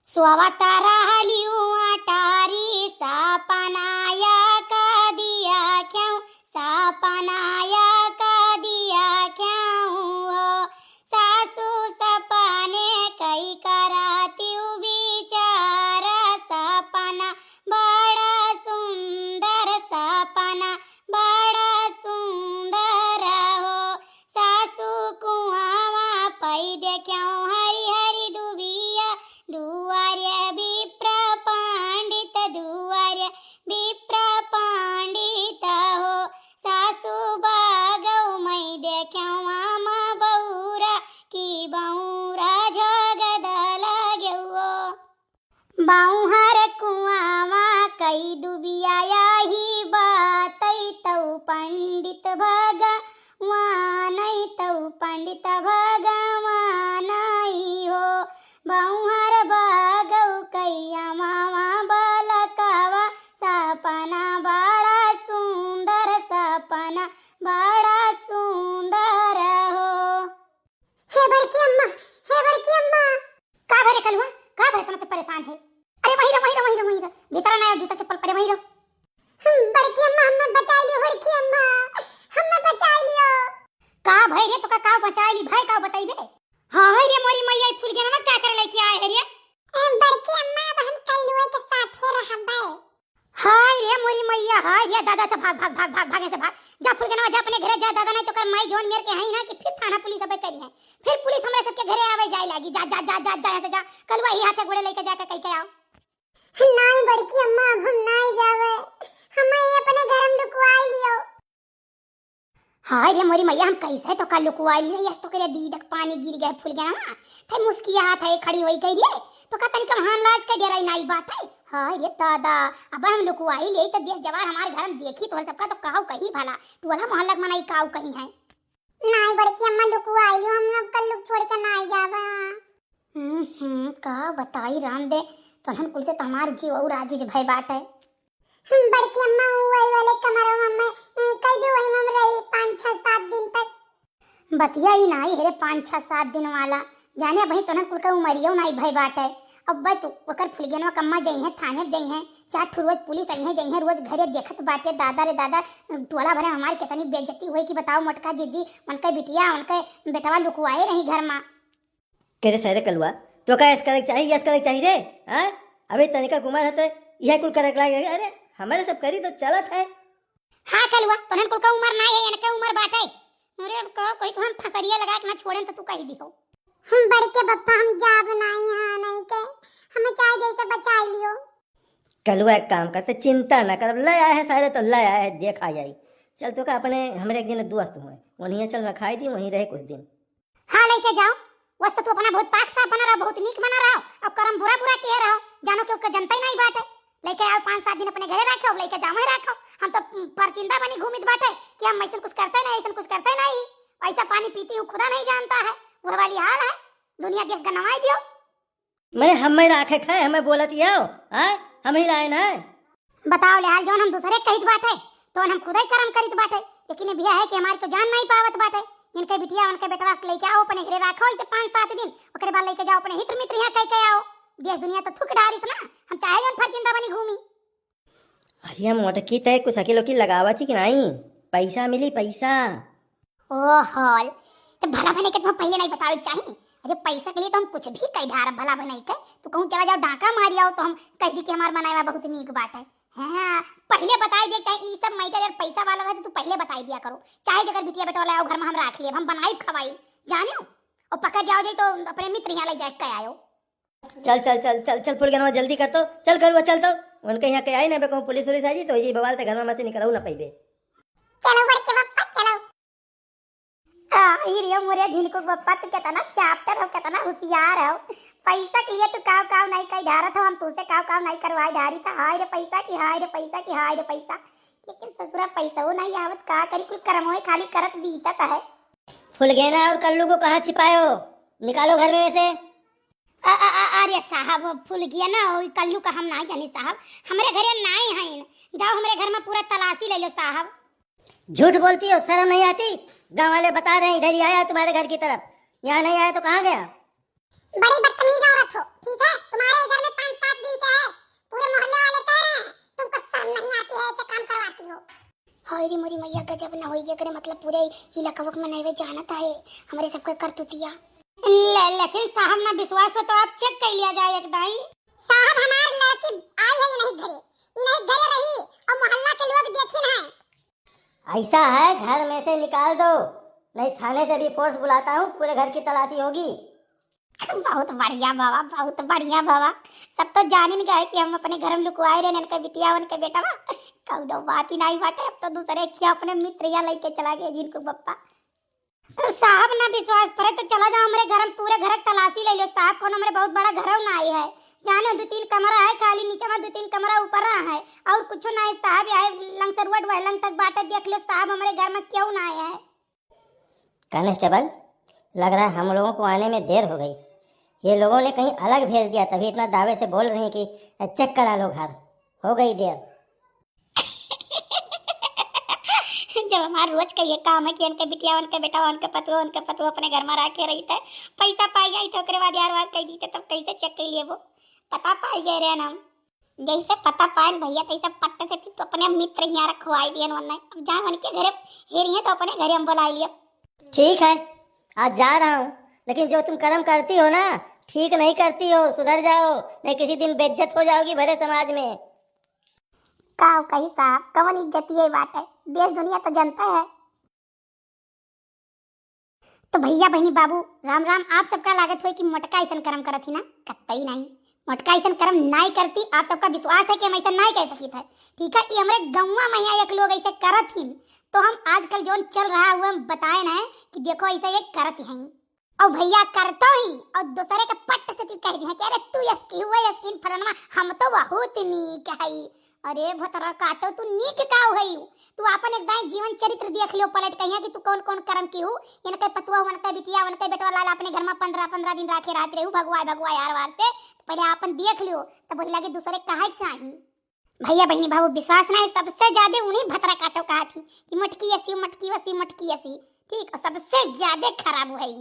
स्वतरा हलियुआटारी सपनाया का दिया क्यों, सपनाया का दिया क्यों हो। सासू सपने कई कराती बिचारा, सपना बड़ा सुंदर, सपना बड़ा सुंदर हो। सासू कुआवा पै दे क्यों, हरी हरी दुबिया दुआर्य विप्र पंडित, दुआर्य विप्र पंडित हो। सासू बागौ मै देख्यौ आमा बौरा, की बौरा झगद लाग्यौ। बाउहर कुआवा कई दुबिया ही बातै, तौ पंडित भगवान, तौ पंडित भगवान हो। बाउहर बागौ कैया मामा बालकावा, सपना बड़ा सुंदर, सपना बड़ा सुंदर हो। हे बड़की अम्मा, हे बड़की अम्मा, का भरे कलुआ, का भरे तुम परेशान है? अरे वही रहो भीतर ना जूता चप्पल परे वही रहो। बड़की अम्मा हमें बचा लियो, बड़की अम्मा हमें बचा लियो। का भई रे, तो का बचा ली भाई, का बताई बे? हां रे मोरी मैया फूल के ना क्या करे लेके आए है रे? बड़की अम्मा अब हम कल्लुए के साथ ही रहबे। हाय रे मोरी मैया, हाय रे दादा से भाग भाग भाग भाग भागे से भाग। जा फूल के ना जा अपने घरे जा, दादा नहीं तो कर माई जोन मेरे के हई ना कि फिर थाना पुलिस अबे करी है। फिर पुलिस हमरा सबके घरे आवे जाए लागी। जा जा जा जा जा यहां से जा, कलुआ ही हाथे गोड़े लेके जाके कह के आओ। नहीं बड़की अम्मा अब हम नहीं जावे, हमें अपने घर में लुकवाई लियो। हाय रे मोरी मैया हम कैसे तो कल लुकवाई लिए, यस तो करे दीदक पानी गिर गए फूल गया ना थे मुस्किया हाथ है खड़ी होई कह रे तो का तनिक महान लाज के डेराई नाई बात है। हाय रे दादा अब हम लुकवाई ले तो देश जवार हमारे घर में देखी तो सबका तो कहू कहीं भला टोला मोहल्ला में नहीं काऊ कहीं है। नहीं बड़की अम्मा लुकवाई लियो, हम लोग कल लुक छोड़ के नहीं जावा। का बताई राम दे तहन कुल से तो हमार जीव और आजीज भई बात है। बड़की अम्मा वही वाले कमरों में कई दो वही में रही 5-6-7 दिन तक। बतिया ही नहीं है रे 5-6-7 दिन वाला, जाने भाई तोहन कुल का उमरियो नहीं भई बात है। अब भाई तू ओकर फुलगेनवा कम्मा जई है थाने जई है, चाहे रोज पुलिस आई है जई है, रोज घरे देखत बाटे दादा रे दादा टोला भरे हमारी कितनी बेइज्जती हुई कि बताओ मोटका जीजी उनके बिटिया उनके बेटवा लुकवाए रही घर में। करे सारे कलुआ तो का ऐस करे चाहिए, यस करे चाहिए रे। हां अबे तनिका कुमार है तो यह कुल करे लागे, अरे हमारे सब करी तो चलत है। हां कलुआ तोहन कुल का उम्र नहीं है, इनका उम्र बाटे अरे को कोई तुम फसरिया लगा के ना छोड़न तो तू कह दियो। हम बड़के बप्पा हम जाब नहीं हां नहीं के हमें चाहे जैसे बचा लियो। कलुआ एक काम करते चिंता ना कर, ले आए है सारे तो ले आए है, देखा जाई। चल तो का अपने हमरे एक दिन दोस्त हुए वहीं चल रखाई दी वहीं रहे कुछ दिन। हां लेके जाओ वस्त तू अपना बहुत पाक साफ बना रहा, बहुत नीक बना रहा अब करम बुरा बुरा कह रहा जानो कि उसका जनता ही नहीं बाटे। लेके आओ 5-7 दिन अपने घरे रखो, लेके जाओ ही रखो। हम तो परचिंदा बनी घूमित बाटे कि हम ऐसा कुछ करते नहीं, ऐसा कुछ करते नहीं, ऐसा पानी पीती हूँ खुदा नहीं जानता है, वो वाली हाल है दुनिया देश गनवाई दियो। मैंने हमें राखे खाए हमें बोलत आओ हां हम ही लाए ना बताओ ले हाल जोन हम दूसरे कहित बाटे तो हम खुदा ही कर्म करित बाटे, लेकिन भैया है कि हमारे तो जान नहीं पावत बाटे। इनके बिटिया उनके बेटवा लेके आओ अपने घरे रखो इसे 5-7 दिन, ओकरे बाद लेके जाओ अपने हित मित्र यहां कह के आओ। देश दुनिया तो थुक डारिस ना, हम चाहे जोन फरचिंदा बनी घूमी। अरे हम मोटकी तय कुछ अकेलो की लगावा थी कि नहीं पैसा मिली पैसा। ओ हॉल तो भला बने के तुम पहले नहीं बतावे चाहिए। अरे पैसा के लिए तो हम कुछ भी कह ढार भला बने के तो कहूं चला जाओ डाका मार आओ तो हम कह दी कि हमार बनावा बहुत नीक बात है। हां पहले बताई दे चाहे ई सब मई का पैसा वाला रहे तो पहले बताई दिया करो, चाहे जगह बिटिया बेटा लाओ घर में हम रख लिए हम बनाई खवाई जाने और पकड़ जाओ जाए तो अपने मित्र यहां ले जाके कह आयो। चल चल चल चल चल फुलगनवा जल्दी कर तो चल करुआ चल तो उनके यहाँ के आई ना बेको पुलिस उलिस आई तो ये बवाल ते घर में से निकलऊ ना पाइबे। चलो बड़के बप्पा चलो। ई रियो मोरे झिनको बप्पा तो कितना चैप्टर हो कितना होशियार हो, पैसा के लिए तो काव काव नहीं कह ढारत हो, हम तुझसे काव काव नहीं करवाई ढारी था। हाय रे पैसा की हाय रे पैसा की हाय रे पैसा, लेकिन ससुरा पैसा वो नहीं आवत का करी कुल कर्म होए खाली करत बीतत है। फुलगेना और कल्लू को कहाँ छिपाए हो, निकालो घर में से। अरे साहब फूल गया ना कल्लू का हम नहीं जानी साहब, हमारे घरे नहीं है, जाओ हमारे घर में पूरा तलाशी ले लो साहब। झूठ बोलती हो, शर्म नहीं आती? गांव वाले बता रहे हैं इधर ही आया तुम्हारे घर की तरफ, यहाँ नहीं आया तो कहाँ गया? बड़ी बदतमीज औरत हो, ठीक है तुम्हारे घर में जब न होई करे मतलब पूरे इलाका में नहीं जानता है हमारे सबके करतुतिया। लेकिन साहब ना विश्वास हो तो आप चेक कर लिया जाए एक दाई। साहब हमारी लड़की आई है ये नहीं घरे, ये नहीं घरे रही और मोहल्ला के लोग देखी ना। ऐसा है घर में से निकाल दो, नहीं थाने से भी फोर्स बुलाता हूँ, पूरे घर की तलाशी होगी। बहुत बढ़िया बाबा, बहुत बढ़िया बाबा। सब तो जान ही गए कि हम अपने घर में लुकवाए रहे उनके बिटिया उनके बेटा बा। कौनो बात ही नहीं बाटे। अब तो दूसरे क्या अपने मित्र या लेके चला गए जिनको पप्पा। तो साहब ना विश्वास पड़े तो चला जाओ हमारे घर में, पूरे घर की तलाशी ले लो। साहब को हमारे बहुत बड़ा घर ना आई है, जाने 2-3 कमरा है खाली, नीचे में 2-3 कमरा ऊपर है और कुछ ना है। साहब आए लंग से रोड वाले लंग तक बाटे देख लो। साहब हमारे घर में क्यों ना आए हैं? कांस्टेबल, लग रहा है हम लोगों को आने में देर हो गई। ये लोगों ने कहीं अलग भेज दिया, तभी इतना दावे से बोल रही हैं कि चेक करा लो घर। हो गई देर। जब हमारा रोज का ये काम है कि उनके बिटिया उनके बेटा उनके पतु अपने घर में रह के रही थे, पैसा पाई गई तो बार यार बार कह दी थे, तब कैसे चेक कर लिए वो पता पाई गए रे नाम। जैसे पता पाए भैया तैसे पट्टे से तो अपने मित्र यहाँ रखवाई दिए उन्होंने। अब जहाँ उनके घरे हेरी है तो अपने घरे हम बुला लिए। ठीक है, आज जा रहा हूँ, लेकिन जो तुम कर्म करती हो ना ठीक नहीं करती हो, सुधर जाओ, नहीं किसी दिन बेइज्जत हो जाओगी भरे समाज में। काव कही साहब, कवन इज्जत ये बात है, देश दुनिया तो जनता है। तो भैया बहनी बाबू राम राम। आप सबका लागत हुई कि मोटका ऐसा कर्म करत ही ना, कतई नहीं मोटका ऐसा कर्म नहीं करती। आप सबका विश्वास है कि हम ऐसा नहीं कह सकी थे, ठीक है। ये हमारे गौवा में एक लोग ऐसे करत ही, तो हम आजकल जो चल रहा है वो हम बताए ना कि देखो ऐसा ये करत हैं और भैया करतो ही और दूसरे के पट्ट से कह दिया कि अरे तू यसकी हुआ यस्किन फलनमा हम तो बहुत नीक है। अरे भतरा काटो तू नीक का हो गई। तू अपन एक दाई जीवन चरित्र देख लियो पलट कहिया कि तू कौन कौन कर्म की हूँ। इनके पतुआ उनके बिटिया उनके बेटवा लाल अपने घर में 15-15 दिन राखे रात रहू भगवाए यार वार से। पहले अपन देख लियो तब बोली लगे दूसरे कहा चाहिए। भैया बहनी बाबू विश्वास नहीं, सबसे ज्यादा उन्हीं भतरा काटो कहा थी कि मटकी ऐसी मटकी वसी मटकी ऐसी, ठीक। और सबसे ज्यादा खराब है